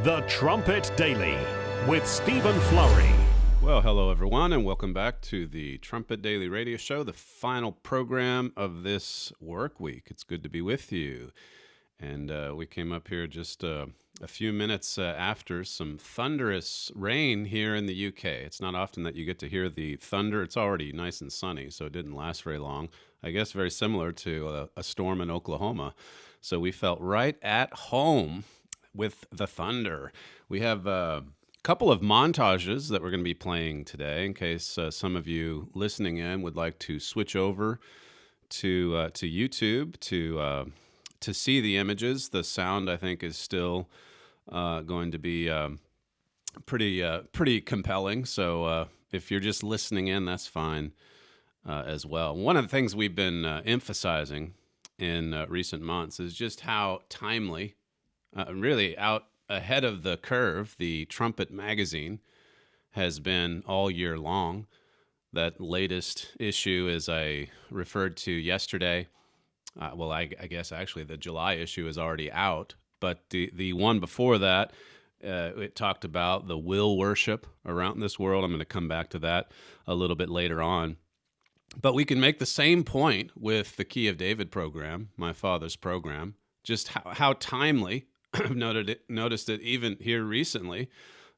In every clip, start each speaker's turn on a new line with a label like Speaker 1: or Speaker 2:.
Speaker 1: The Trumpet Daily with Stephen Flurry.
Speaker 2: Well, hello everyone, and welcome back to the Trumpet Daily radio show, the final program of this work week. It's good to be with you. And we came up here just a few minutes after some thunderous rain here in the UK. It's not often that you get to hear the thunder. It's already nice and sunny, so it didn't last very long. I guess very similar to a storm in Oklahoma. So we felt right at home with the thunder. We have a couple of montages that we're going to be playing today in case some of you listening in would like to switch over to YouTube to see the images. The sound, I think, is still going to be pretty compelling. So if you're just listening in, that's fine as well. One of the things we've been emphasizing in recent months is just how timely, really out ahead of the curve, the Trumpet magazine has been all year long. That latest issue, as I referred to yesterday, I guess actually the July issue is already out, but the one before that, it talked about the will worship around this world. I'm going to come back to that a little bit later on. But we can make the same point with the Key of David program, my father's program, just how timely. I've noticed it even here recently,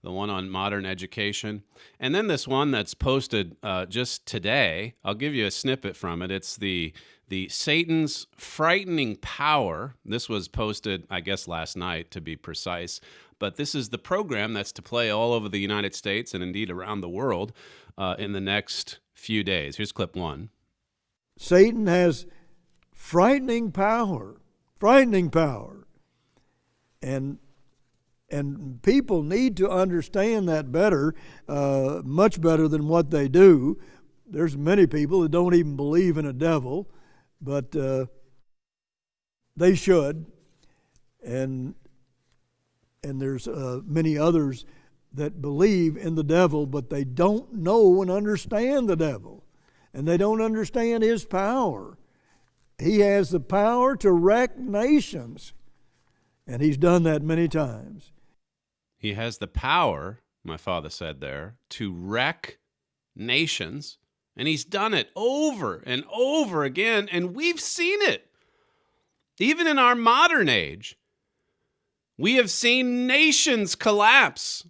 Speaker 2: the one on modern education. And then this one that's posted just today, I'll give you a snippet from it. It's the Satan's frightening power. This was posted, I guess, last night to be precise. But this is the program that's to play all over the United States and indeed around the world in the next few days. Here's clip one.
Speaker 3: Satan has frightening power. And people need to understand that better, much better than what they do. There's many people that don't even believe in a devil, but they should. And there's many others that believe in the devil, but they don't know and understand the devil. And they don't understand his power. He has the power to wreck nations. And he's done that many times.
Speaker 2: He has the power, my father said there, to wreck nations. And he's done it over and over again. And we've seen it. Even in our modern age, we have seen nations collapse.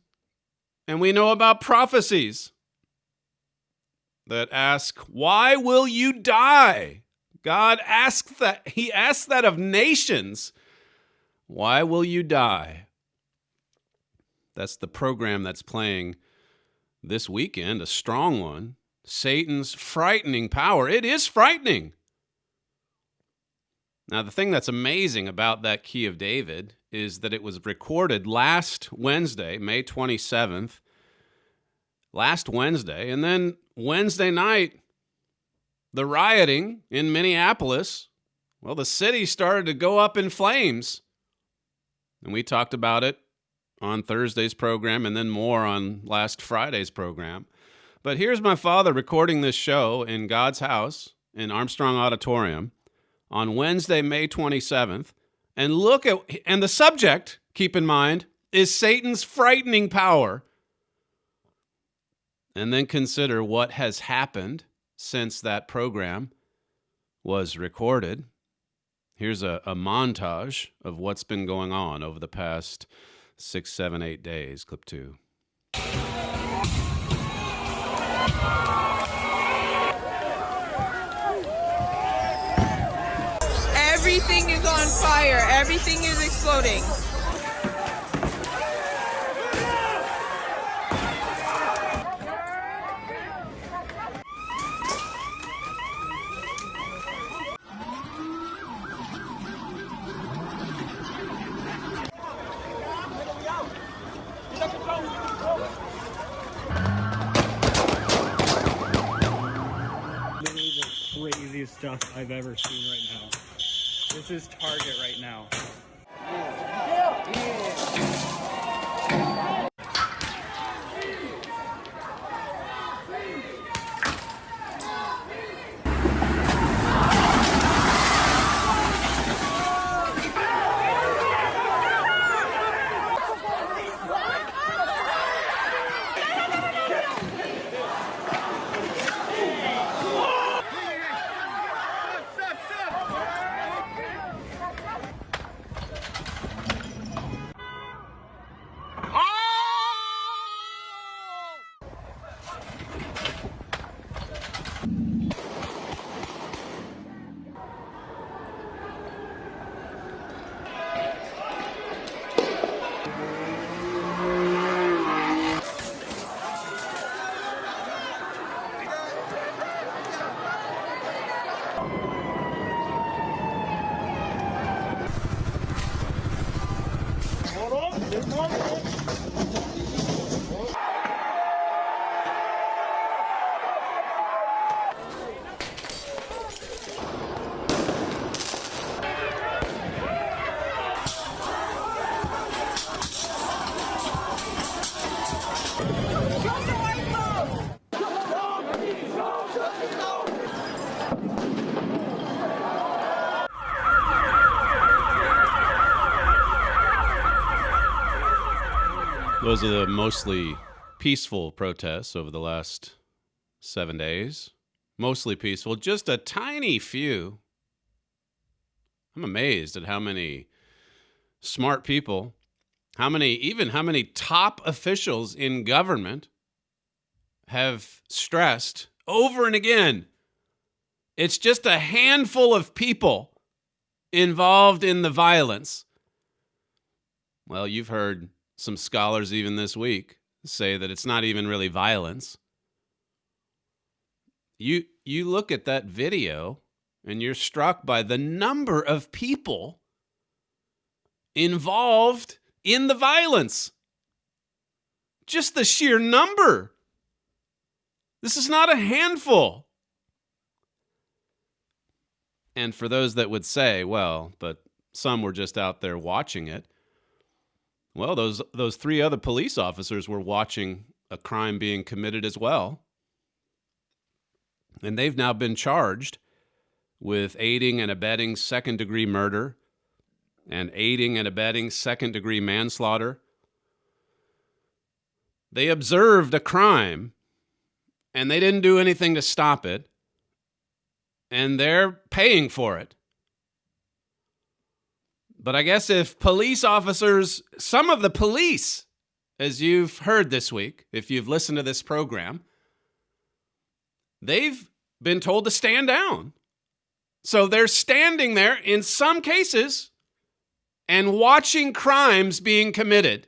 Speaker 2: And we know about prophecies that ask, why will you die? God asks that. He asks that of nations. Why will you die? That's the program that's playing this weekend, a strong one. Satan's frightening power. It is frightening. Now, the thing that's amazing about that Key of David is that it was recorded last Wednesday, May 27th, last Wednesday, and then Wednesday night, the rioting in Minneapolis, well, the city started to go up in flames. And we talked about it on Thursday's program and then more on last Friday's program. But here's my father recording this show in God's house in Armstrong Auditorium on Wednesday, May 27th. And the subject, keep in mind, is Satan's frightening power. And then consider what has happened since that program was recorded. Here's a montage of what's been going on over the past 6, 7, 8 days. Clip 2.
Speaker 4: Everything is on fire. Everything is exploding.
Speaker 5: Craziest stuff I've ever seen right now. This is Target right now.
Speaker 2: Those are the mostly peaceful protests over the last 7 days. Mostly peaceful. Just a tiny few. I'm amazed at how many smart people, how many top officials in government have stressed over and again. It's just a handful of people involved in the violence. Well, you've heard some scholars even this week say that it's not even really violence. You look at that video and you're struck by the number of people involved in the violence. Just the sheer number. This is not a handful. And for those that would say, well, but some were just out there watching it, well, those three other police officers were watching a crime being committed as well. And they've now been charged with aiding and abetting second-degree murder and aiding and abetting second-degree manslaughter. They observed a crime, and they didn't do anything to stop it, and they're paying for it. But I guess if police officers, some of the police, as you've heard this week, if you've listened to this program, they've been told to stand down. So they're standing there in some cases and watching crimes being committed.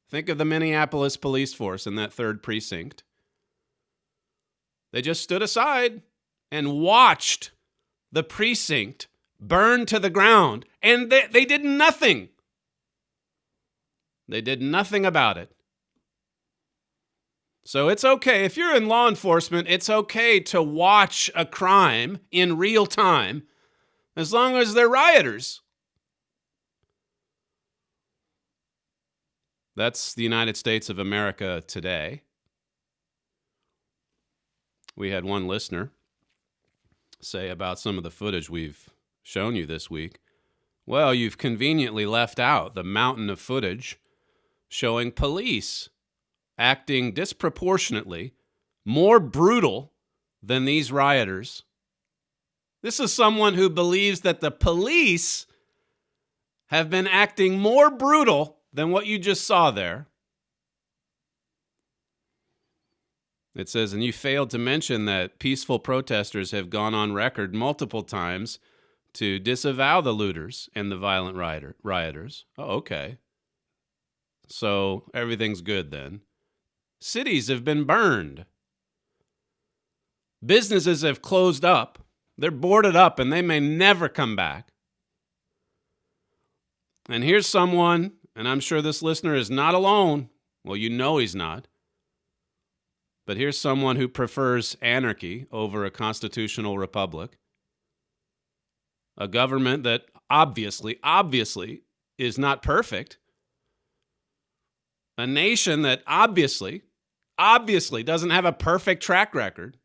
Speaker 2: Think of the Minneapolis police force in that 3rd precinct. They just stood aside and watched the precinct burn to the ground, and they did nothing. They did nothing about it. So it's okay. If you're in law enforcement, it's okay to watch a crime in real time as long as they're rioters. That's the United States of America today. We had one listener say about some of the footage we've shown you this week, well, you've conveniently left out the mountain of footage showing police acting disproportionately more brutal than these rioters. This is someone who believes that the police have been acting more brutal than what you just saw there. It says, and you failed to mention that peaceful protesters have gone on record multiple times to disavow the looters and the violent rioters. Oh, okay. So everything's good then. Cities have been burned. Businesses have closed up. They're boarded up and they may never come back. And here's someone, and I'm sure this listener is not alone. Well, you know he's not. But here's someone who prefers anarchy over a constitutional republic. A government that obviously is not perfect. A nation that obviously doesn't have a perfect track record.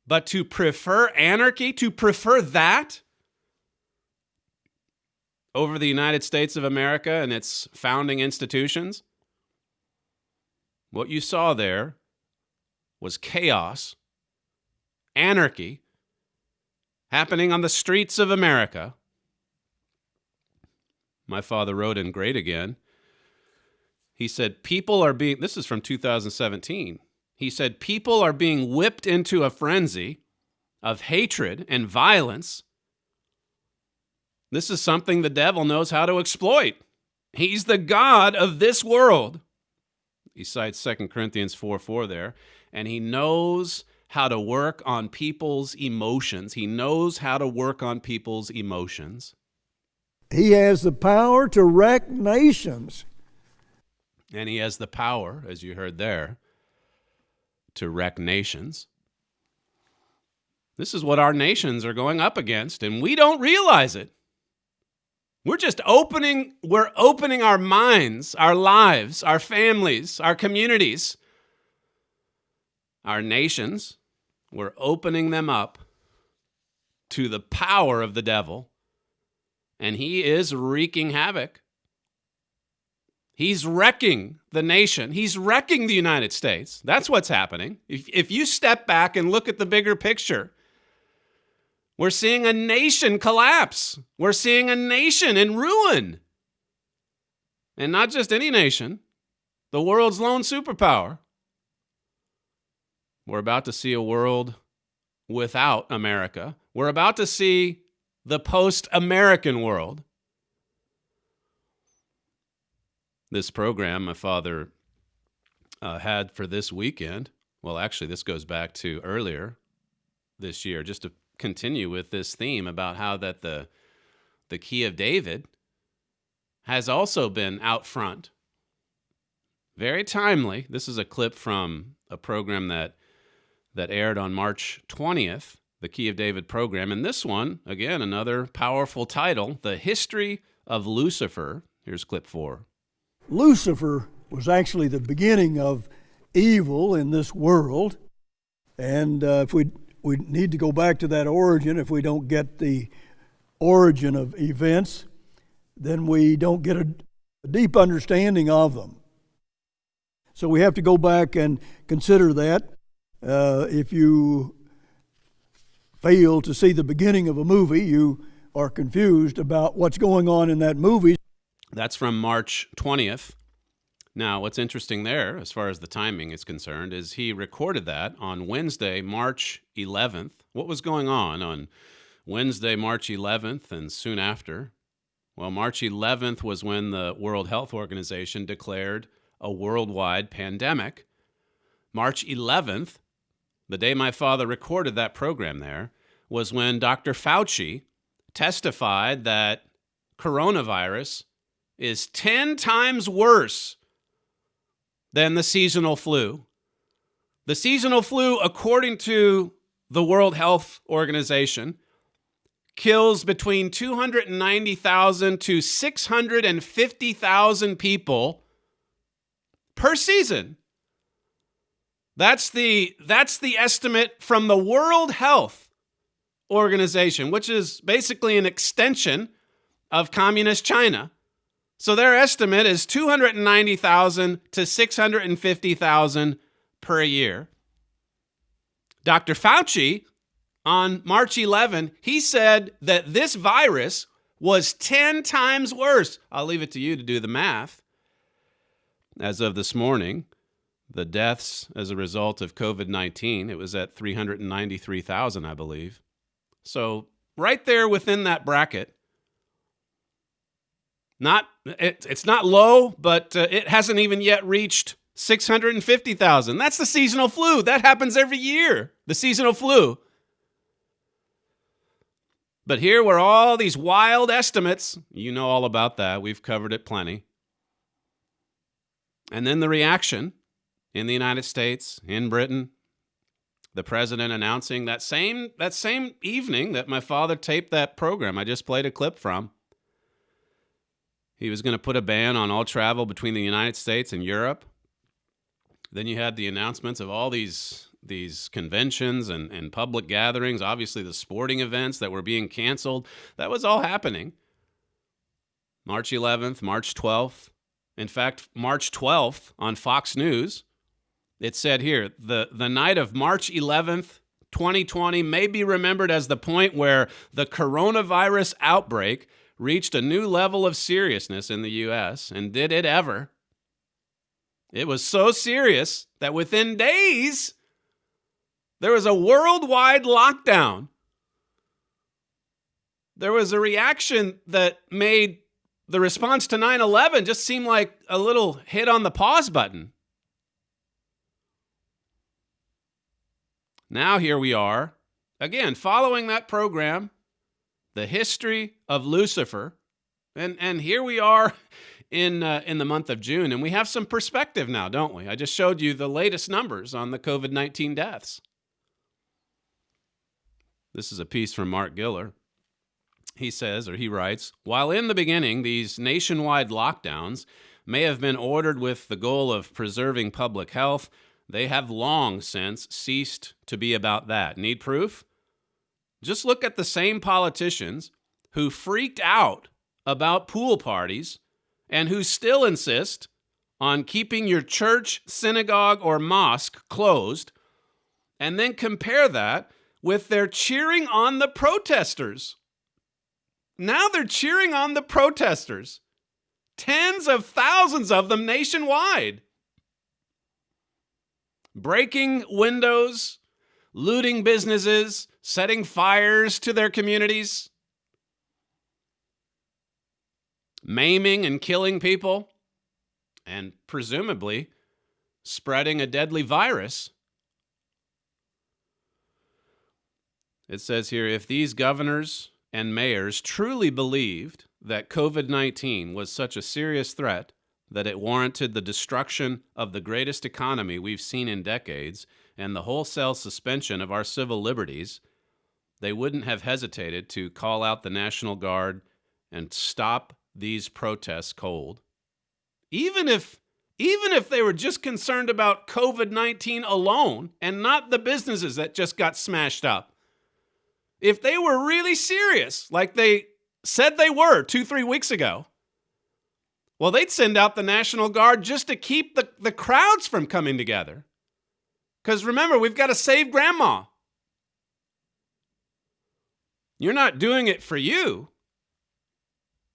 Speaker 2: But to prefer anarchy, to prefer that over the United States of America and its founding institutions, what you saw there was chaos, anarchy, happening on the streets of America. My father wrote in Great Again. He said, this is from 2017. He said, people are being whipped into a frenzy of hatred and violence. This is something the devil knows how to exploit. He's the god of this world. He cites 2 Corinthians 4:4 there. And he knows how to work on people's emotions. He knows how to work on people's emotions.
Speaker 3: He has the power to wreck nations.
Speaker 2: And he has the power, as you heard there, to wreck nations. This is what our nations are going up against, and we don't realize it. We're opening our minds, our lives, our families, our communities, our nations. We're opening them up to the power of the devil, and he is wreaking havoc. He's wrecking the nation. He's wrecking the United States. That's what's happening. If you step back and look at the bigger picture, we're seeing a nation collapse. We're seeing a nation in ruin. And not just any nation, the world's lone superpower. We're about to see a world without America. We're about to see the post-American world. This program my father had for this weekend, well, actually, this goes back to earlier this year, just to continue with this theme about how that the key of David has also been out front. Very timely. This is a clip from a program that aired on March 20th, the Key of David program. And this one, again, another powerful title, The History of Lucifer. Here's clip 4.
Speaker 3: Lucifer was actually the beginning of evil in this world. And if we need to go back to that origin. If we don't get the origin of events, then we don't get a deep understanding of them. So we have to go back and consider that. If you fail to see the beginning of a movie, you are confused about what's going on in that movie.
Speaker 2: That's from March 20th. Now, what's interesting there, as far as the timing is concerned, is he recorded that on Wednesday, March 11th. What was going on Wednesday, March 11th, and soon after? Well, March 11th was when the World Health Organization declared a worldwide pandemic. March 11th, the day my father recorded that program there, was when Dr. Fauci testified that coronavirus is 10 times worse than the seasonal flu. The seasonal flu, according to the World Health Organization, kills between 290,000 to 650,000 people per season. That's the estimate from the World Health Organization, which is basically an extension of Communist China. So their estimate is 290,000 to 650,000 per year. Dr. Fauci, on March 11, he said that this virus was 10 times worse. I'll leave it to you to do the math. As of this morning, the deaths as a result of COVID-19, it was at 393,000, I believe. So right there within that bracket. It's not low, but it hasn't even yet reached 650,000. That's the seasonal flu. That happens every year, the seasonal flu. But here were all these wild estimates. You know all about that. We've covered it plenty. And then the reaction in the United States, in Britain, the president announcing that same evening that my father taped that program I just played a clip from. He was going to put a ban on all travel between the United States and Europe. Then you had the announcements of all these conventions and public gatherings, obviously the sporting events that were being canceled. That was all happening. March 11th, March 12th. In fact, March 12th on Fox News, it said here, the night of March 11th, 2020 may be remembered as the point where the coronavirus outbreak reached a new level of seriousness in the U.S., and did it ever. It was so serious that within days, there was a worldwide lockdown. There was a reaction that made the response to 9/11 just seem like a little hit on the pause button. Now here we are, again, following that program, The History of Lucifer. And here we are in the month of June, and we have some perspective now, don't we? I just showed you the latest numbers on the COVID-19 deaths. This is a piece from Mark Giller. He says, or he writes, while in the beginning these nationwide lockdowns may have been ordered with the goal of preserving public health, they have long since ceased to be about that. Need proof? Just look at the same politicians who freaked out about pool parties and who still insist on keeping your church, synagogue, or mosque closed, and then compare that with their cheering on the protesters. Now they're cheering on the protesters. Tens of thousands of them nationwide. Breaking windows, looting businesses, setting fires to their communities, maiming and killing people, and presumably spreading a deadly virus. It says here, if these governors and mayors truly believed that COVID-19 was such a serious threat that it warranted the destruction of the greatest economy we've seen in decades and the wholesale suspension of our civil liberties, they wouldn't have hesitated to call out the National Guard and stop these protests cold. Even if they were just concerned about COVID-19 alone and not the businesses that just got smashed up. If they were really serious, like they said they were 2-3 weeks ago, well, they'd send out the National Guard just to keep the crowds from coming together. Because remember, we've got to save grandma. You're not doing it for you.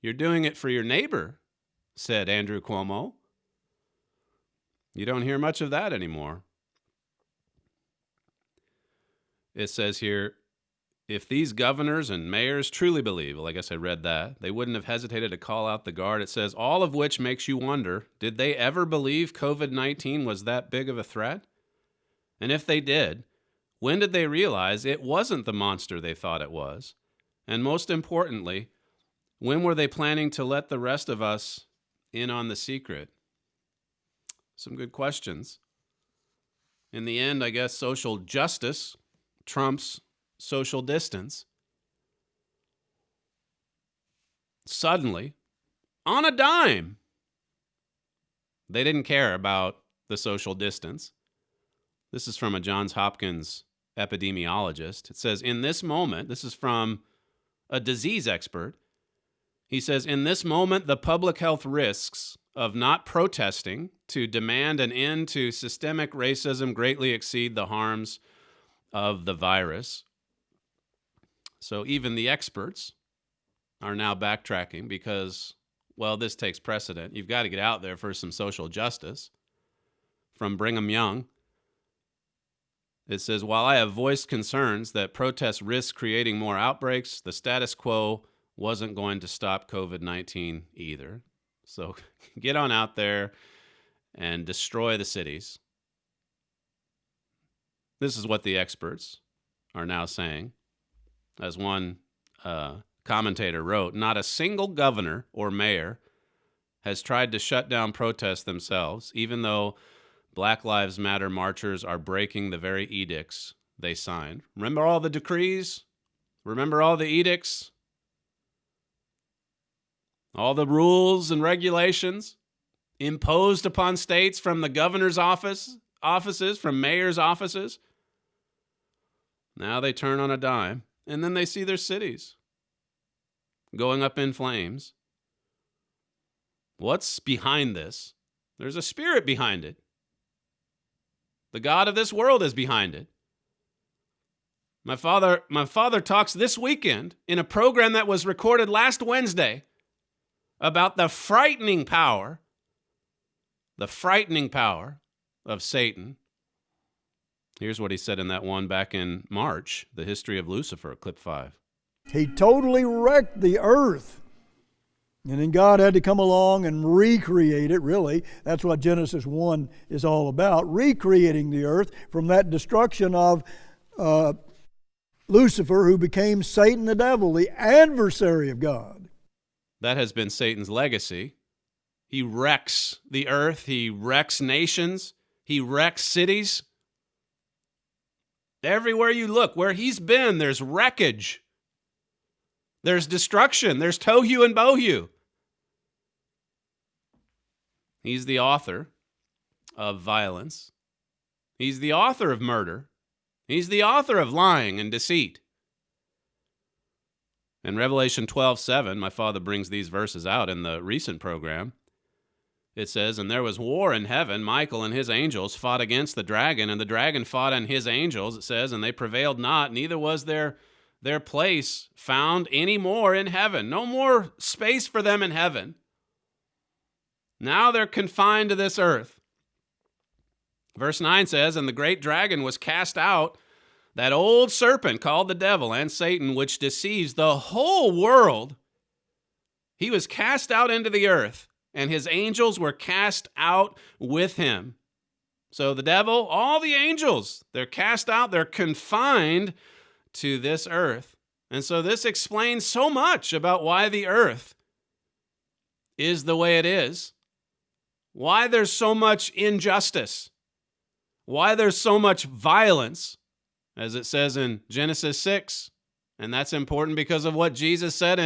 Speaker 2: You're doing it for your neighbor, said Andrew Cuomo. You don't hear much of that anymore. It says here, if these governors and mayors truly believe, well, I guess I read that, they wouldn't have hesitated to call out the guard. It says, all of which makes you wonder, did they ever believe COVID-19 was that big of a threat? And if they did, when did they realize it wasn't the monster they thought it was? And most importantly, when were they planning to let the rest of us in on the secret? Some good questions. In the end, I guess social justice trumps social distance. Suddenly, on a dime, they didn't care about the social distance. This is from a Johns Hopkins epidemiologist. It says, in this moment, this is from a disease expert. He says, in this moment, the public health risks of not protesting to demand an end to systemic racism greatly exceed the harms of the virus. So even the experts are now backtracking because, well, this takes precedent. You've got to get out there for some social justice. From Brigham Young, it says, while I have voiced concerns that protests risk creating more outbreaks, the status quo wasn't going to stop COVID-19 either. So get on out there and destroy the cities. This is what the experts are now saying. As one commentator wrote, not a single governor or mayor has tried to shut down protests themselves, even though Black Lives Matter marchers are breaking the very edicts they signed. Remember all the decrees? Remember all the edicts? All the rules and regulations imposed upon states from the governor's offices, from mayor's offices? Now they turn on a dime. And then they see their cities going up in flames. What's behind this? There's a spirit behind it. The God of this world is behind it. My father talks this weekend in a program that was recorded last Wednesday about the frightening power of Satan. Here's what he said in that one back in March, The History of Lucifer, clip 5.
Speaker 3: He totally wrecked the earth. And then God had to come along and recreate it, really. That's what Genesis 1 is all about, recreating the earth from that destruction of Lucifer, who became Satan the devil, the adversary of God.
Speaker 2: That has been Satan's legacy He wrecks the earth. He wrecks nations. He wrecks cities. Everywhere you look, where he's been, there's wreckage. There's destruction. There's tohu and bohu. He's the author of violence. He's the author of murder. He's the author of lying and deceit. In Revelation 12:7, my father brings these verses out in the recent program. It says, "And there was war in heaven. Michael and his angels fought against the dragon, and the dragon fought on his angels," it says, "and they prevailed not, neither was their place found any more in heaven." No more space for them in heaven. Now they're confined to this earth. Verse 9 says, "And the great dragon was cast out, that old serpent called the devil and Satan, which deceives the whole world. He was cast out into the earth, and his angels were cast out with him." So the devil, all the angels, they're cast out, they're confined to this earth. And so this explains so much about why the earth is the way it is, why there's so much injustice, why there's so much violence, as it says in Genesis 6. And that's important because of what Jesus said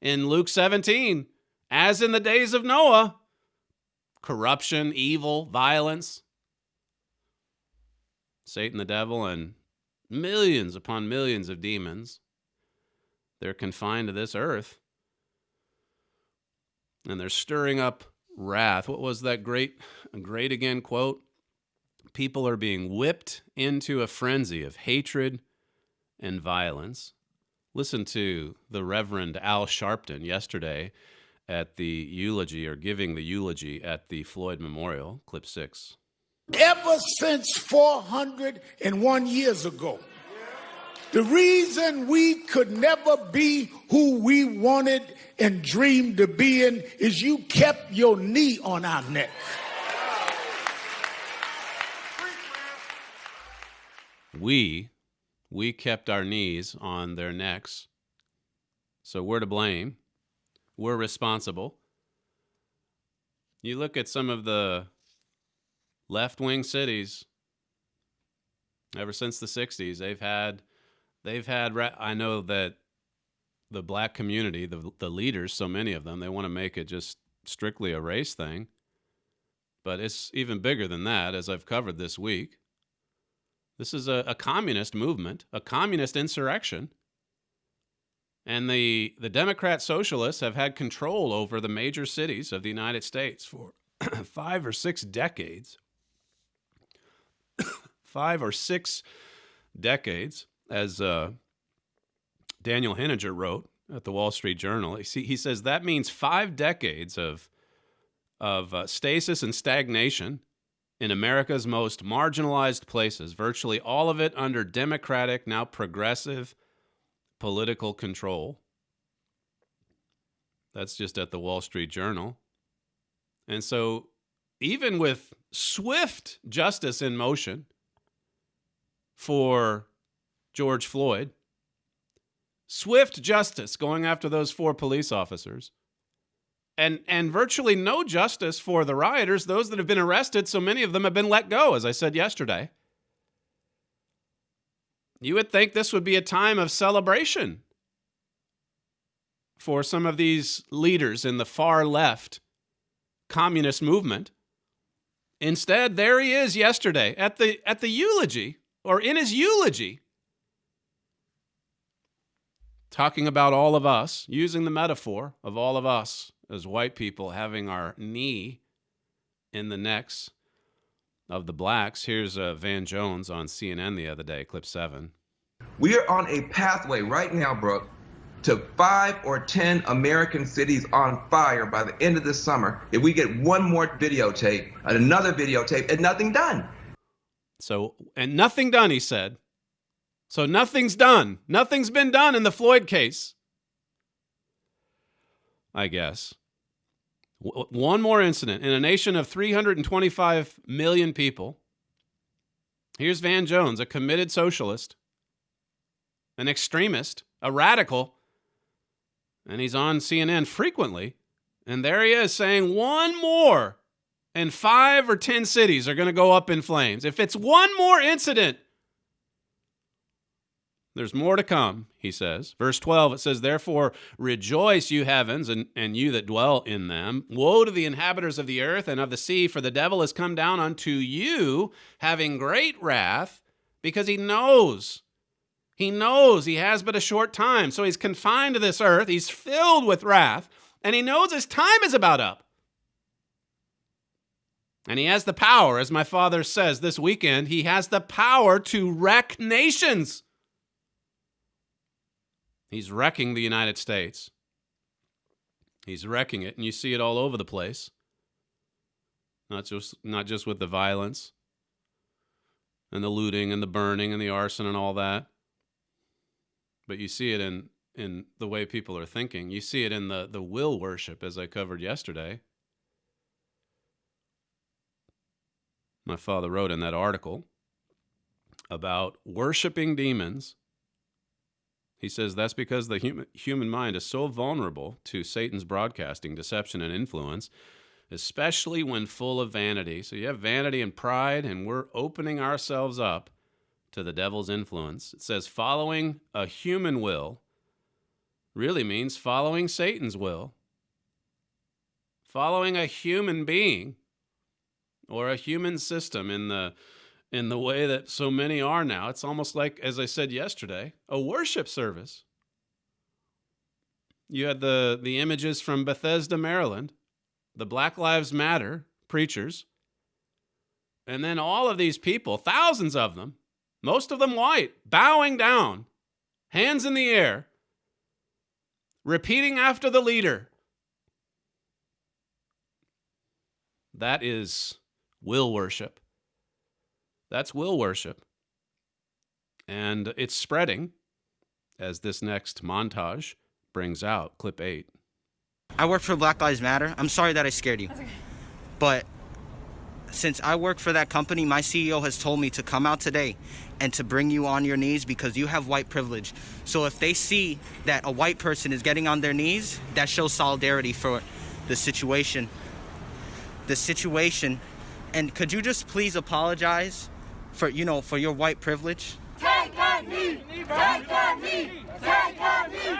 Speaker 2: in Luke 17. As in the days of Noah, corruption, evil, violence. Satan, the devil, and millions upon millions of demons, they're confined to this earth. And they're stirring up wrath. What was that great again quote? People are being whipped into a frenzy of hatred and violence. Listen to the Reverend Al Sharpton yesterday at the eulogy, or giving the eulogy at the Floyd Memorial, clip 6.
Speaker 6: Ever since 401 years ago, the reason we could never be who we wanted and dreamed to be in is you kept your knee on our neck.
Speaker 2: We kept our knees on their necks, so we're to blame. We're responsible. You look at some of the left-wing cities, ever since the 60s, they've had. I know that the black community, the leaders, so many of them, they want to make it just strictly a race thing, but it's even bigger than that, as I've covered this week. This is a communist movement, a communist insurrection. And the Democrat socialists have had control over the major cities of the United States for 5 or 6 decades. 5 or 6 decades, as Daniel Henninger wrote at the Wall Street Journal. He says that means 5 decades of stasis and stagnation in America's most marginalized places, virtually all of it under Democratic, now progressive, political control. That's just at the Wall Street Journal. And so even with swift justice in motion for George Floyd, swift justice going after those 4 police officers, and virtually no justice for the rioters, those that have been arrested, so many of them have been let go, as I said yesterday. You would think this would be a time of celebration for some of these leaders in the far left communist movement. Instead, there he is yesterday at the eulogy, or in his eulogy, talking about all of us, using the metaphor of all of us as white people having our knee in the necks of the blacks. Here's Van Jones on CNN the other day, clip 7.
Speaker 7: We are on a pathway right now, Brooke, to 5 or 10 American cities on fire by the end of this summer if we get one more videotape and another videotape and nothing done.
Speaker 2: So, and nothing done, he said. So nothing's done. Nothing's been done in the Floyd case, I guess. One more incident in a nation of 325 million people. Here's Van Jones, a committed socialist, an extremist, a radical, and he's on CNN frequently And there he is saying one more, and 5 or 10 cities are going to go up in flames. If it's one more incident, there's more to come, he says. Verse 12, it says, therefore rejoice, you heavens, and you that dwell in them. Woe to the inhabitants of the earth and of the sea, for the devil has come down unto you, having great wrath, because he knows he has but a short time. So he's confined to this earth. He's filled with wrath, and he knows his time is about up. And he has the power, as my father says this weekend, he has the power to wreck nations. He's wrecking the United States. He's wrecking it, and you see it all over the place. Not just with the violence and the looting and the burning and the arson and all that. But you see it in the way people are thinking. You see it in the will worship, as I covered yesterday. My father wrote in that article about worshiping demons. He says that's because the human mind is so vulnerable to Satan's broadcasting, deception, and influence, especially when full of vanity. So you have vanity and pride, and we're opening ourselves up to the devil's influence. It says following a human will really means following Satan's will. Following a human being or a human system in the way that so many are now. It's almost like, as I said yesterday, a worship service. You had the images from Bethesda, Maryland, the Black Lives Matter preachers, and then all of these people, thousands of them, most of them white, bowing down, hands in the air, repeating after the leader. That is will worship. That's will worship. And it's spreading, as this next montage brings out, clip 8.
Speaker 8: I work for Black Lives Matter. I'm sorry that I scared you. But since I work for that company, my CEO has told me to come out today and to bring you on your knees because you have white privilege. So if they see that a white person is getting on their knees, that shows solidarity for the situation. And could you just please apologize for your white privilege?
Speaker 9: Take a knee! Take a knee! Take a knee!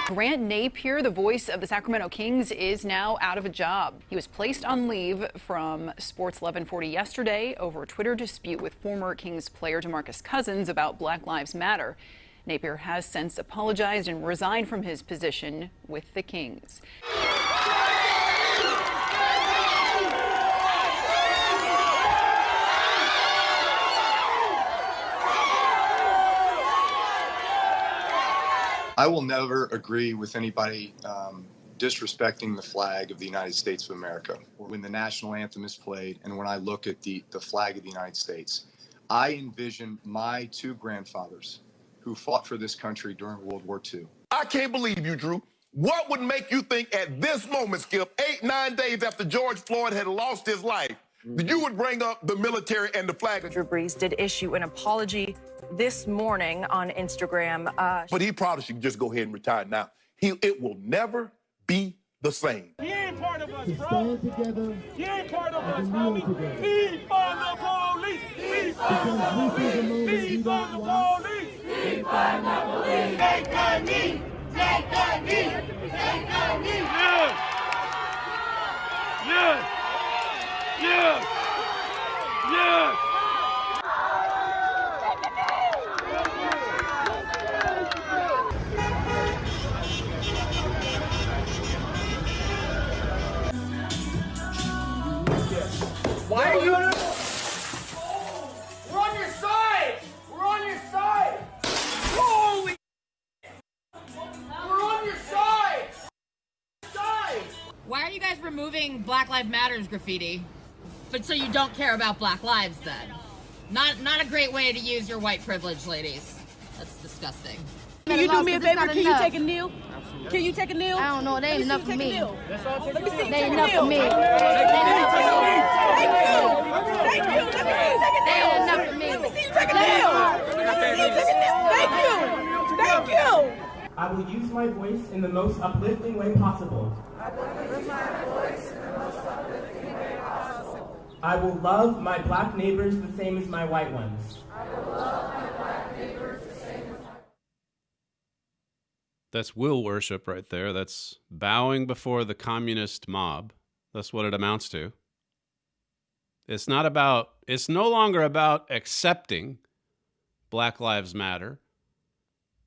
Speaker 10: Grant Napier, the voice of the Sacramento Kings, is now out of a job. He was placed on leave from Sports 1140 yesterday over a Twitter dispute with former Kings player DeMarcus Cousins about Black Lives Matter. Napier has since apologized and resigned from his position with the Kings.
Speaker 11: I will never agree with anybody disrespecting the flag of the United States of America. When the national anthem is played and when I look at the flag of the United States, I envision my two grandfathers who fought for this country during World War II.
Speaker 12: I can't believe you, Drew. What would make you think at this moment, Skip, 8-9 days after George Floyd had lost his life, that you would bring up the military and the flag?
Speaker 13: Drew Brees did issue an apology this morning on Instagram.
Speaker 12: But he probably should just go ahead and retire now. It will never be the same.
Speaker 9: He ain't part of us, bro. Together. He ain't part of us, homie. He for the police. He for the police. He for the police. He for the police. Take a knee. Take a knee. Take a knee. Yeah. Yeah. Yeah. Yeah.
Speaker 14: Why are you? We're on your side! We're on your side! Holy! We're on your side!
Speaker 15: Why are you guys removing Black Lives Matter's graffiti? But so you don't care about Black lives then? Not a great way to use your white privilege, ladies. That's disgusting.
Speaker 13: Can you do me a favor? Can you take a kneel? Can you take a kneel?
Speaker 16: I don't know. They ain't enough for me.
Speaker 13: Let me see.
Speaker 16: They ain't enough for me.
Speaker 13: Thank you. Let me see you take a kneel.
Speaker 16: They ain't enough for me.
Speaker 13: Let me see you take a kneel. Let me see you take a kneel. Thank you.
Speaker 16: I will use my voice in the most uplifting way possible. I will love my black neighbors the same as my white ones.
Speaker 2: That's will worship right there. That's bowing before the communist mob. That's what it amounts to. It's no longer about accepting Black Lives Matter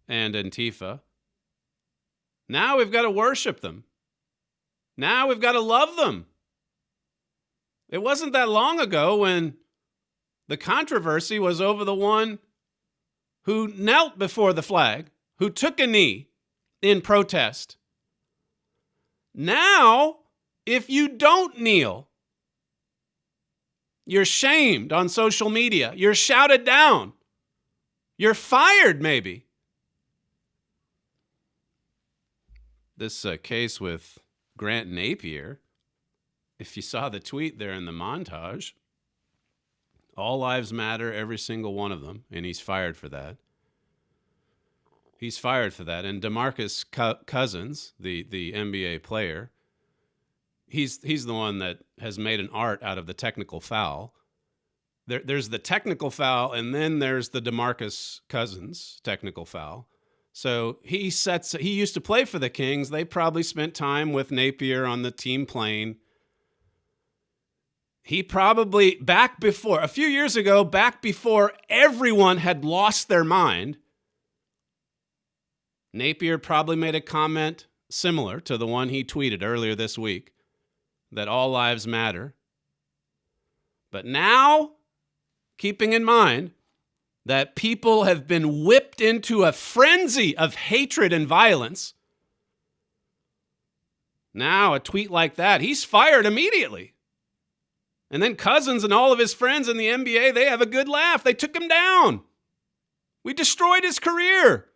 Speaker 2: and Antifa. Now we've got to worship them. Now we've got to love them. It wasn't that long ago when the controversy was over the one who knelt before the flag, who took a knee in protest. Now, if you don't kneel, you're shamed on social media. You're shouted down. You're fired, maybe. This case with Grant Napier, if you saw the tweet there in the montage, all lives matter, every single one of them, and he's fired for that. He's fired for that. And DeMarcus Cousins, the NBA player, he's the one that has made an art out of the technical foul. There's the technical foul, and then there's the DeMarcus Cousins technical foul. So he used to play for the Kings. They probably spent time with Napier on the team plane. He probably, a few years ago, back before everyone had lost their mind, Napier probably made a comment similar to the one he tweeted earlier this week, that all lives matter. But now, keeping in mind that people have been whipped into a frenzy of hatred and violence, now a tweet like that, he's fired immediately. And then Cousins and all of his friends in the NBA, they have a good laugh. They took him down. We destroyed his career.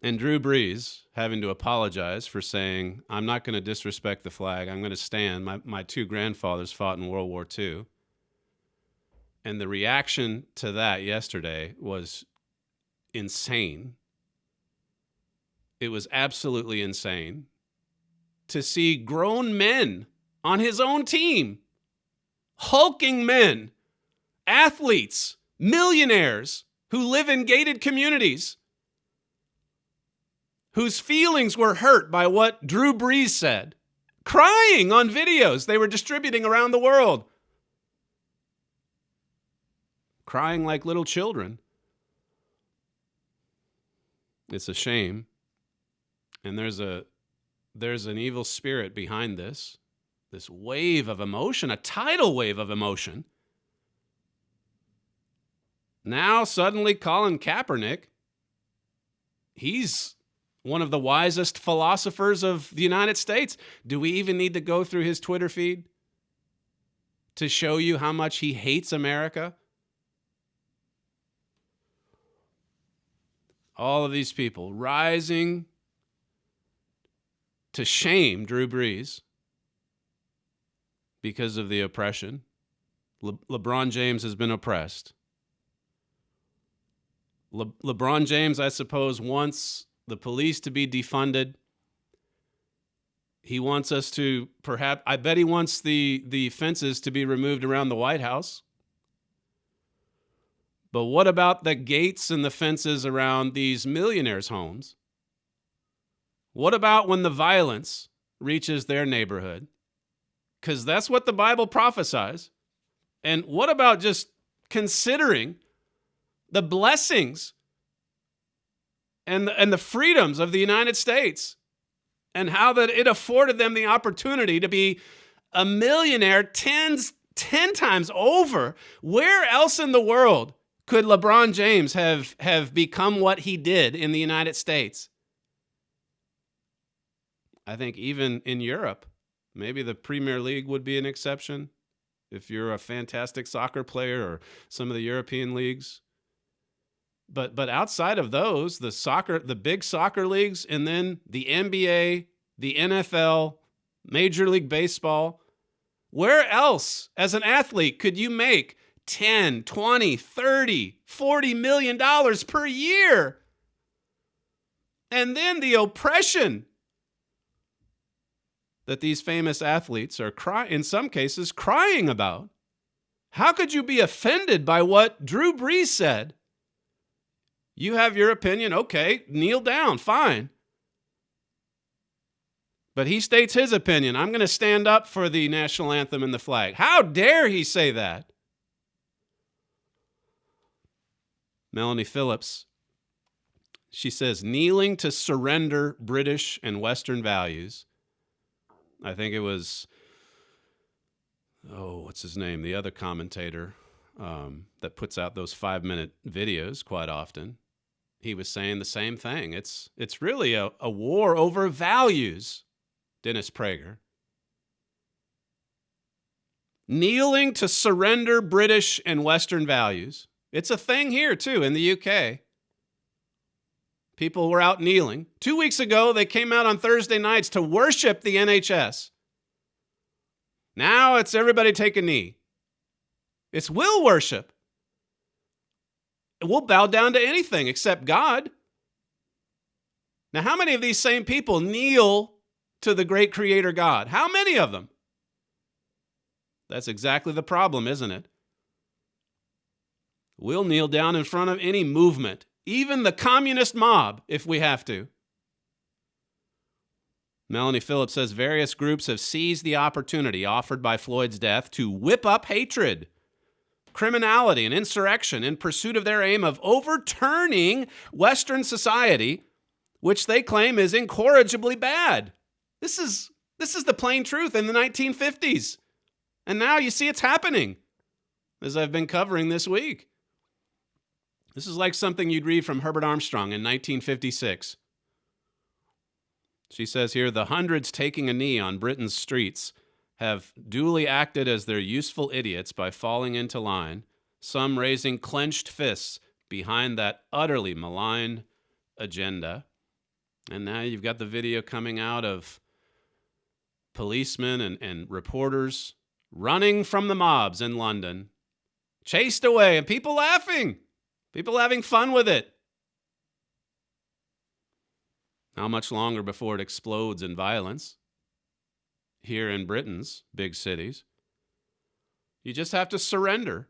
Speaker 2: And Drew Brees having to apologize for saying, I'm not going to disrespect the flag. I'm going to stand. My two grandfathers fought in World War II. And the reaction to that yesterday was insane. It was absolutely insane to see grown men on his own team, hulking men, athletes, millionaires who live in gated communities, whose feelings were hurt by what Drew Brees said, crying on videos they were distributing around the world, crying like little children. It's a shame. And there's an evil spirit behind this wave of emotion, a tidal wave of emotion. Now suddenly Colin Kaepernick, he's one of the wisest philosophers of the United States. Do we even need to go through his Twitter feed to show you how much he hates America? All of these people rising to shame Drew Brees because of the oppression. LeBron James has been oppressed. LeBron James, I suppose, wants the police to be defunded. He wants us to I bet he wants the fences to be removed around the White House. But what about the gates and the fences around these millionaires' homes? What about when the violence reaches their neighborhood? Because that's what the Bible prophesies. And what about just considering the blessings and the freedoms of the United States and how that it afforded them the opportunity to be a millionaire 10 times over? Where else in the world could LeBron James have become what he did in the United States? I think even in Europe, maybe the Premier League would be an exception if you're a fantastic soccer player, or some of the European leagues. But outside of those, the big soccer leagues, and then the NBA, the NFL, Major League Baseball, where else as an athlete could you make 10, 20, 30, $40 million per year. And then the oppression that these famous athletes are, in some cases, crying about. How could you be offended by what Drew Brees said? You have your opinion, okay, kneel down, fine. But he states his opinion. I'm going to stand up for the national anthem and the flag. How dare he say that? Melanie Phillips, she says, kneeling to surrender British and Western values. I think it was, what's his name? The other commentator that puts out those 5-minute videos quite often. He was saying the same thing. It's really a war over values, Dennis Prager. Kneeling to surrender British and Western values. It's a thing here, too, in the UK. People were out kneeling. 2 weeks ago, they came out on Thursday nights to worship the NHS. Now it's everybody take a knee. It's will worship. We'll bow down to anything except God. Now, how many of these same people kneel to the great creator God? How many of them? That's exactly the problem, isn't it? We'll kneel down in front of any movement, even the communist mob, if we have to. Melanie Phillips says various groups have seized the opportunity offered by Floyd's death to whip up hatred, criminality, and insurrection in pursuit of their aim of overturning Western society, which they claim is incorrigibly bad. This is the plain truth in the 1950s. And now you see it's happening, as I've been covering this week. This is like something you'd read from Herbert Armstrong in 1956. She says here, the hundreds taking a knee on Britain's streets have duly acted as their useful idiots by falling into line, some raising clenched fists behind that utterly malign agenda. And now you've got the video coming out of policemen and reporters running from the mobs in London, chased away, and people laughing, people having fun with it. How much longer before it explodes in violence here in Britain's big cities? You just have to surrender.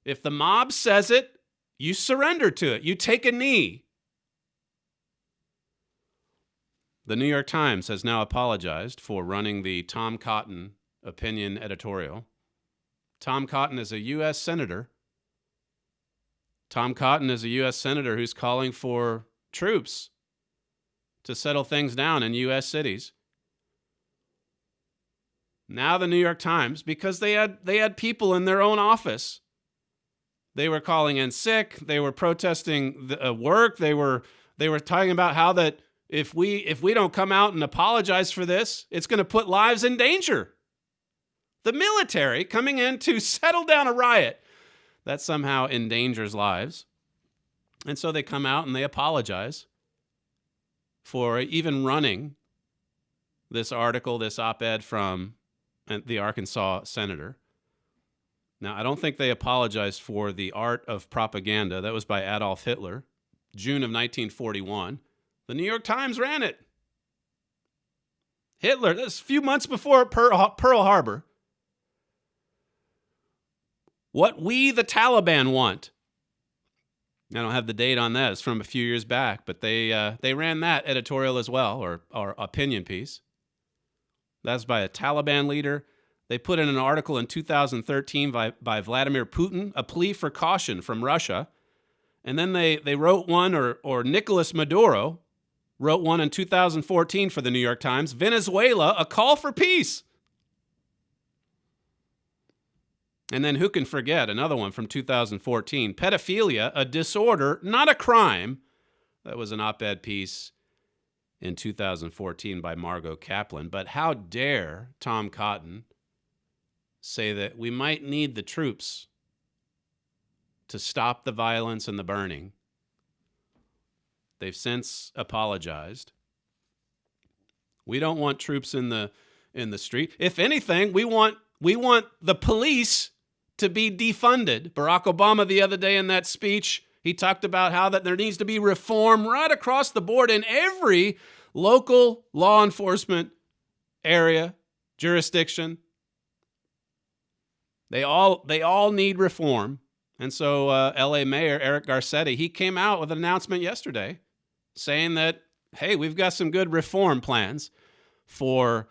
Speaker 2: If the mob says it, you surrender to it. You take a knee. The New York Times has now apologized for running the Tom Cotton opinion editorial. Tom Cotton is a U.S. senator. Tom Cotton is a U.S. senator who's calling for troops to settle things down in U.S. cities. Now the New York Times, because they had people in their own office, they were calling in sick, they were protesting work, they were talking about how that if we don't come out and apologize for this, it's going to put lives in danger. The military coming in to settle down a riot that somehow endangers lives. And so they come out and they apologize for even running this article, this op-ed from the Arkansas senator. Now, I don't think they apologized for the art of propaganda. That was by Adolf Hitler, June of 1941. The New York Times ran it. Hitler, that's a few months before Pearl Harbor. What we, the Taliban, want. I don't have the date on that. It's from a few years back, but they ran that editorial as well, or opinion piece. That's by a Taliban leader. They put in an article in 2013 by Vladimir Putin, a plea for caution from Russia. And then they wrote one, or Nicolas Maduro wrote one in 2014 for the New York Times, Venezuela, a call for peace. And then who can forget another one from 2014, pedophilia, a disorder, not a crime. That was an op-ed piece in 2014 by Margot Kaplan. But how dare Tom Cotton say that we might need the troops to stop the violence and the burning? They've since apologized. We don't want troops in the street. If anything, we want the police to be defunded. Barack Obama the other day in that speech, he talked about how that there needs to be reform right across the board in every local law enforcement area, jurisdiction. They all need reform. And so LA Mayor Eric Garcetti, he came out with an announcement yesterday saying that, hey, we've got some good reform plans for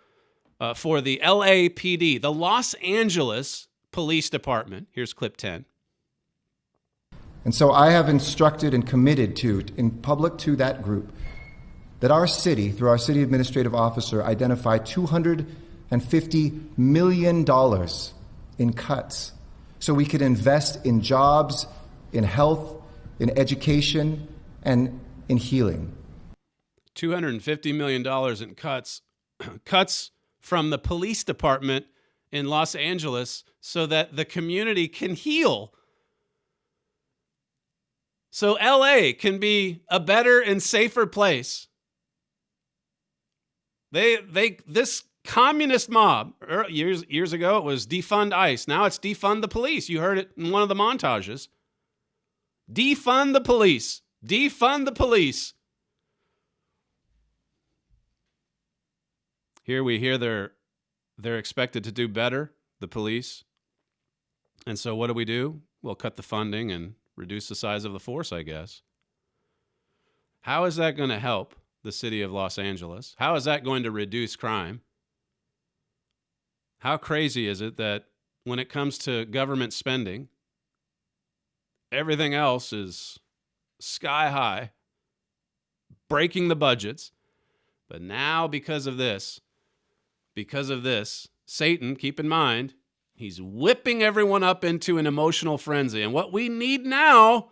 Speaker 2: the LAPD, the Los Angeles Police Department. Here's clip 10.
Speaker 17: And so I have instructed and committed to, in public to that group, that our city, through our city administrative officer, identify $250 million in cuts so we could invest in jobs, in health, in education, and in healing.
Speaker 2: $250 million in cuts, cuts from the police department in Los Angeles so that the community can heal. So LA can be a better and safer place. This communist mob, years ago it was defund ICE. Now it's defund the police. You heard it in one of the montages. Defund the police. Defund the police. Here we hear they're expected to do better, the police. And so what do? We'll cut the funding and reduce the size of the force, I guess. How is that going to help the city of Los Angeles? How is that going to reduce crime? How crazy is it that when it comes to government spending, everything else is sky high, breaking the budgets, but now because of this, Satan, keep in mind, he's whipping everyone up into an emotional frenzy. And what we need now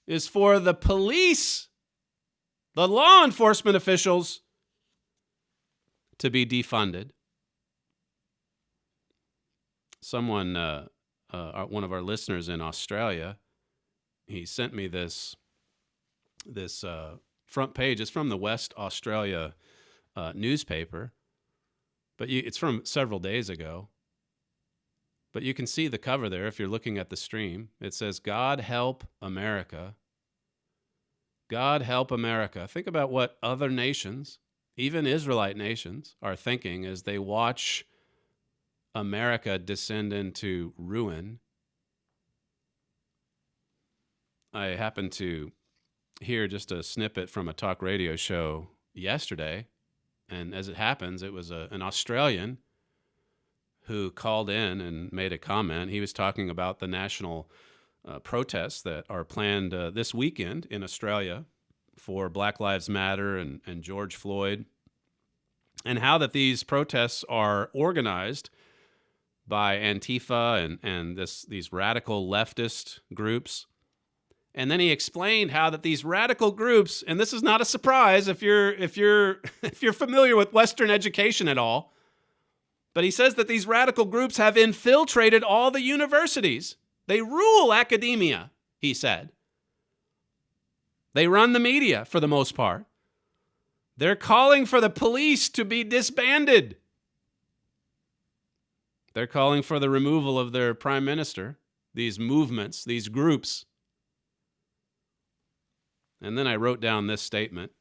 Speaker 2: is for the police, the law enforcement officials, to be defunded. Someone, one of our listeners in Australia, he sent me this front page. It's from the West Australia newspaper, but it's from several days ago. But you can see the cover there if you're looking at the stream. It says, God help America. God help America. Think about what other nations, even Israelite nations, are thinking as they watch America descend into ruin. I happened to hear just a snippet from a talk radio show yesterday, and as it happens, it was an Australian who called in and made a comment. He was talking about the national protests that are planned this weekend in Australia for Black Lives Matter and George Floyd, and how that these protests are organized by Antifa and these radical leftist groups. And then he explained how that these radical groups, and this is not a surprise if you're familiar with Western education at all, but he says that these radical groups have infiltrated all the universities. They rule academia, he said. They run the media for the most part. They're calling for the police to be disbanded. They're calling for the removal of their prime minister, these movements, these groups. And then I wrote down this statement.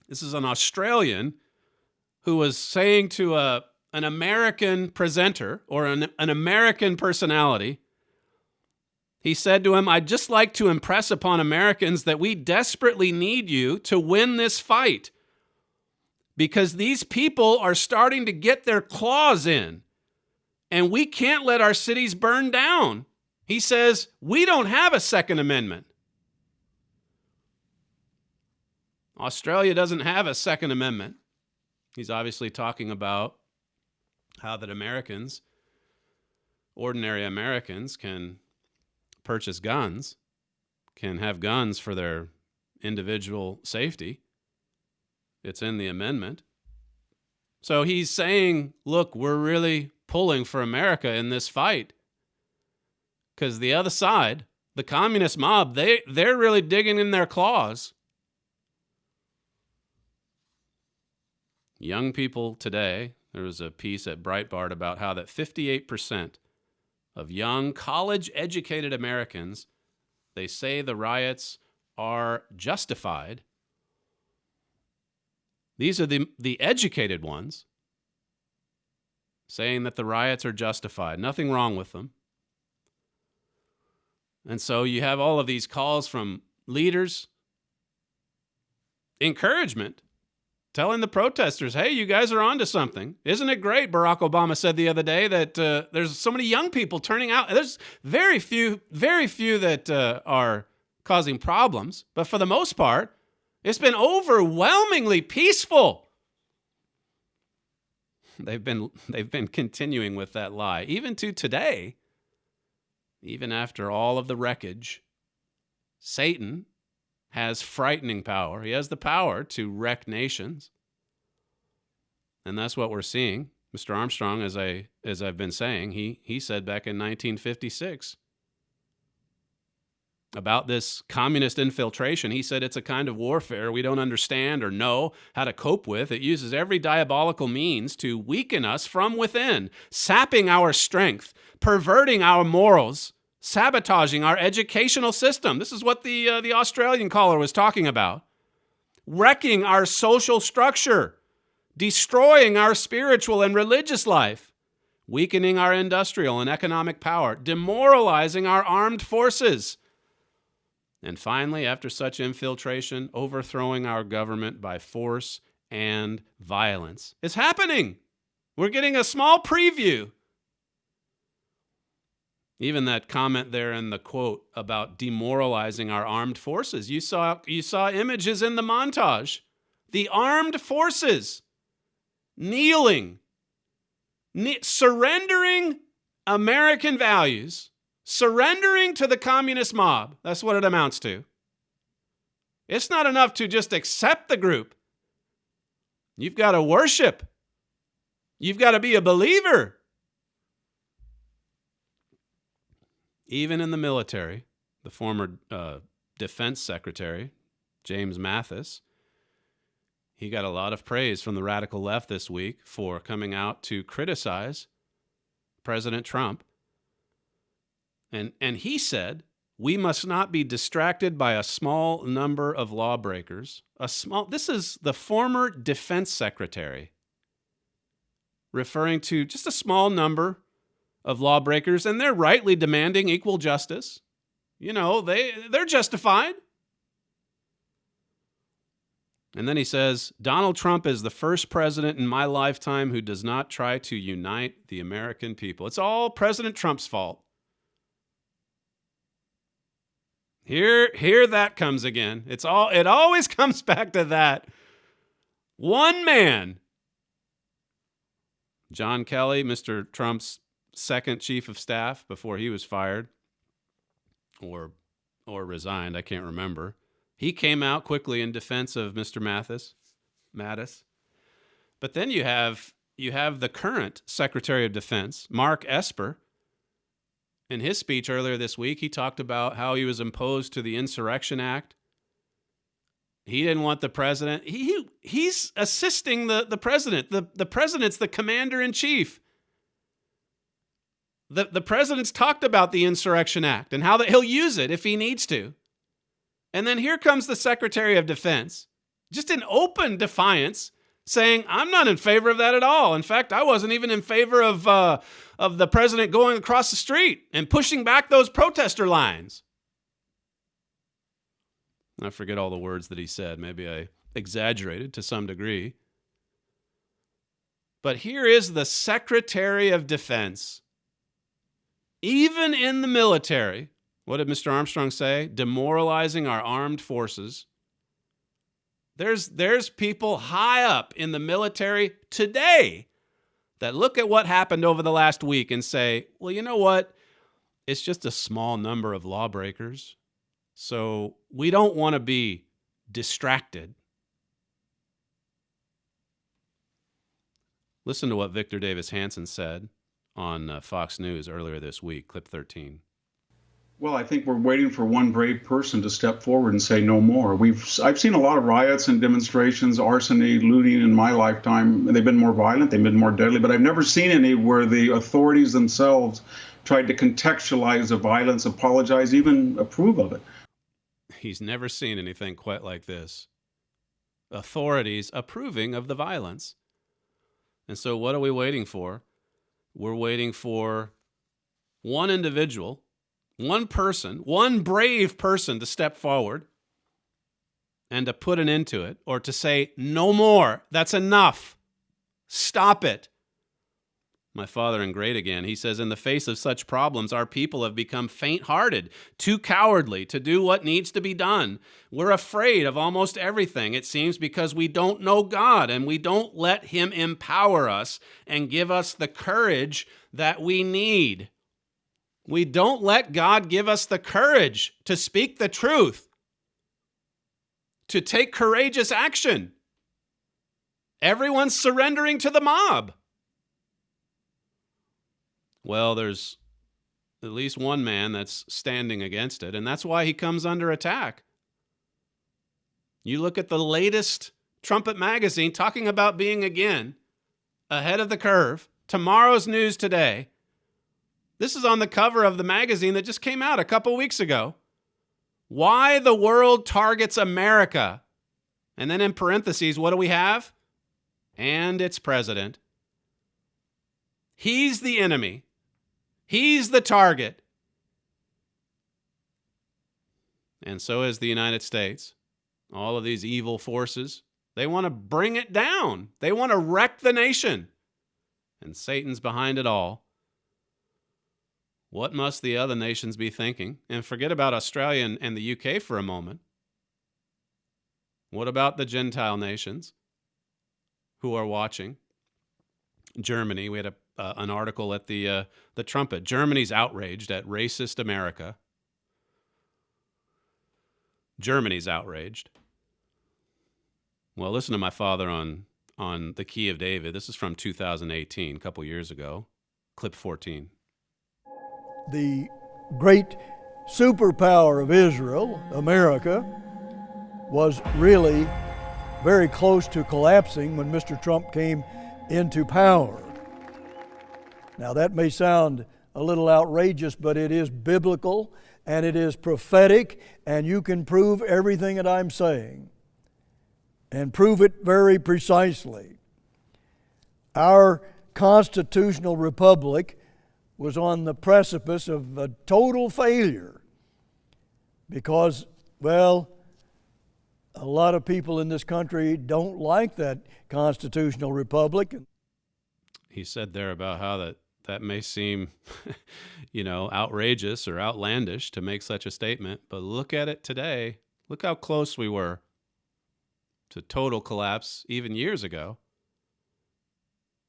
Speaker 2: This is an Australian who was saying to an American presenter or an American personality, he said to him, I'd just like to impress upon Americans that we desperately need you to win this fight because these people are starting to get their claws in and we can't let our cities burn down. He says, we don't have a Second Amendment. Australia doesn't have a Second Amendment. He's obviously talking about how that Americans, ordinary Americans, can purchase guns, can have guns for their individual safety. It's in the amendment. So he's saying, look, we're really pulling for America in this fight because the other side, the communist mob, they're really digging in their claws. Young people today, there was a piece at Breitbart about how that 58% of young, college-educated Americans. They say the riots are justified. These are the educated ones saying that the riots are justified. Nothing wrong with them. And so you have all of these calls from leaders, encouragement, telling the protesters, hey, you guys are onto something. Isn't it great? Barack Obama said the other day that there's so many young people turning out. There's very few that are causing problems. But for the most part, it's been overwhelmingly peaceful. They've been continuing with that lie, even to today, even after all of the wreckage. Satan has frightening power. He has the power to wreck nations. And that's what we're seeing. Mr. Armstrong, as I've been saying, he said back in 1956 about this communist infiltration. He said it's a kind of warfare we don't understand or know how to cope with. It uses every diabolical means to weaken us from within, sapping our strength, perverting our morals, sabotaging our educational system. This is what the Australian caller was talking about. Wrecking our social structure, destroying our spiritual and religious life, weakening our industrial and economic power, demoralizing our armed forces, and finally, after such infiltration, overthrowing our government by force and violence. It's happening. We're getting a small preview. Even that comment there in the quote about demoralizing our armed forces. You saw images in the montage. The armed forces kneeling, surrendering American values, surrendering to the communist mob. That's what it amounts to. It's not enough to just accept the group. You've got to worship. You've got to be a believer. Even in the military, the former defense secretary, James Mathis, he got a lot of praise from the radical left this week for coming out to criticize President Trump. And he said, we must not be distracted by a small number of lawbreakers. This is the former defense secretary referring to just a small number of lawbreakers, and they're rightly demanding equal justice. You know, they're justified. And then he says, Donald Trump is the first president in my lifetime who does not try to unite the American people. It's all President Trump's fault. Here that comes again. It always comes back to that. One man, John Kelly, Mr. Trump's second chief of staff before he was fired or resigned, I can't remember. He came out quickly in defense of Mr. Mattis. But then you have the current Secretary of Defense, Mark Esper. In his speech earlier this week, he talked about how he was opposed to the Insurrection Act. He didn't want the president. He's assisting the president. The president's the commander-in-chief. The president's talked about the Insurrection Act and how that he'll use it if he needs to. And then here comes the Secretary of Defense, just in open defiance, saying, I'm not in favor of that at all. In fact, I wasn't even in favor of the president going across the street and pushing back those protester lines. I forget all the words that he said. Maybe I exaggerated to some degree. But here is the Secretary of Defense. Even in the military, what did Mr. Armstrong say? Demoralizing our armed forces. There's people high up in the military today that look at what happened over the last week and say, well, you know what? It's just a small number of lawbreakers. So we don't want to be distracted. Listen to what Victor Davis Hanson said on Fox News earlier this week, clip 13.
Speaker 18: Well, I think we're waiting for one brave person to step forward and say no more. I've seen a lot of riots and demonstrations, arson, looting in my lifetime. They've been more violent, they've been more deadly, but I've never seen any where the authorities themselves tried to contextualize the violence, apologize, even approve of it.
Speaker 2: He's never seen anything quite like this. Authorities approving of the violence. And so what are we waiting for? We're waiting for one individual, one person, one brave person to step forward and to put an end to it, or to say, no more, that's enough, stop it. My father in Great Again, he says, in the face of such problems, our people have become faint-hearted, too cowardly to do what needs to be done. We're afraid of almost everything, it seems, because we don't know God and we don't let him empower us and give us the courage that we need. We don't let God give us the courage to speak the truth, to take courageous action. Everyone's surrendering to the mob. Well, there's at least one man that's standing against it, and that's why he comes under attack. You look at the latest Trumpet magazine talking about being again ahead of the curve. Tomorrow's news today. This is on the cover of the magazine that just came out a couple weeks ago. Why the world targets America. And then in parentheses, what do we have? And its president. He's the enemy. He's the target. And so is the United States. All of these evil forces, they want to bring it down. They want to wreck the nation. And Satan's behind it all. What must the other nations be thinking? And forget about Australia and the UK for a moment. What about the Gentile nations who are watching? Germany, we had an article at the Trumpet. Germany's outraged at racist America. Germany's outraged. Well, listen to my father on the Key of David. This is from 2018, a couple years ago. Clip 14.
Speaker 3: The great superpower of Israel, America, was really very close to collapsing when Mr. Trump came into power. Now that may sound a little outrageous, but it is biblical and it is prophetic, and you can prove everything that I'm saying, and prove it very precisely. Our constitutional republic was on the precipice of a total failure because, well, a lot of people in this country don't like that constitutional republic.
Speaker 2: He said there about how that may seem, outrageous or outlandish to make such a statement, but look at it today. Look how close we were to total collapse even years ago.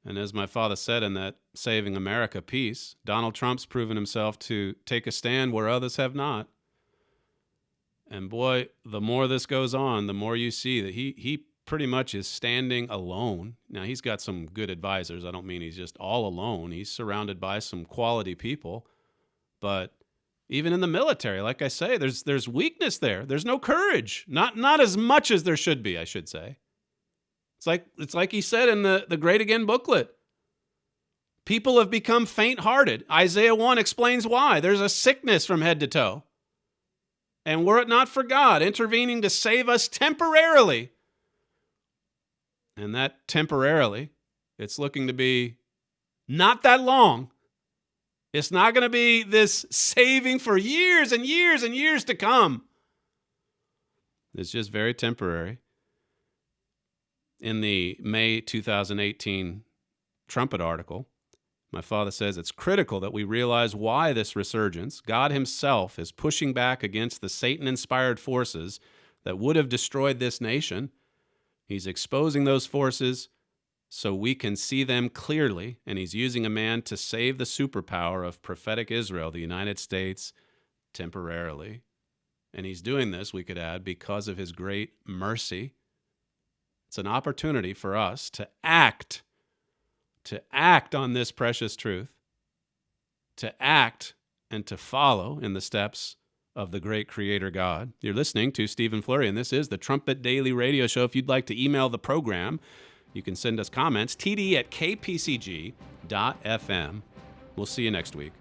Speaker 2: And as my father said in that Saving America piece, Donald Trump's proven himself to take a stand where others have not. And boy, the more this goes on, the more you see that he pretty much is standing alone. Now, he's got some good advisors. I don't mean he's just all alone. He's surrounded by some quality people. But even in the military, like I say, there's weakness there. There's no courage. Not as much as there should be, I should say. It's like he said in the Great Again booklet. People have become faint-hearted. Isaiah 1 explains why. There's a sickness from head to toe. And were it not for God intervening to save us temporarily, and that temporarily, it's looking to be not that long. It's not going to be this saving for years and years and years to come. It's just very temporary. In the May 2018 Trumpet article, my father says it's critical that we realize why this resurgence, God himself, is pushing back against the Satan-inspired forces that would have destroyed this nation. He's exposing those forces so we can see them clearly, and he's using a man to save the superpower of prophetic Israel, the United States, temporarily. And he's doing this, we could add, because of his great mercy. It's an opportunity for us to act on this precious truth, to act and to follow in the steps of the great Creator God. You're listening to Stephen Flurry, and this is the Trumpet Daily Radio Show. If you'd like to email the program, you can send us comments, td@kpcg.fm. We'll see you next week.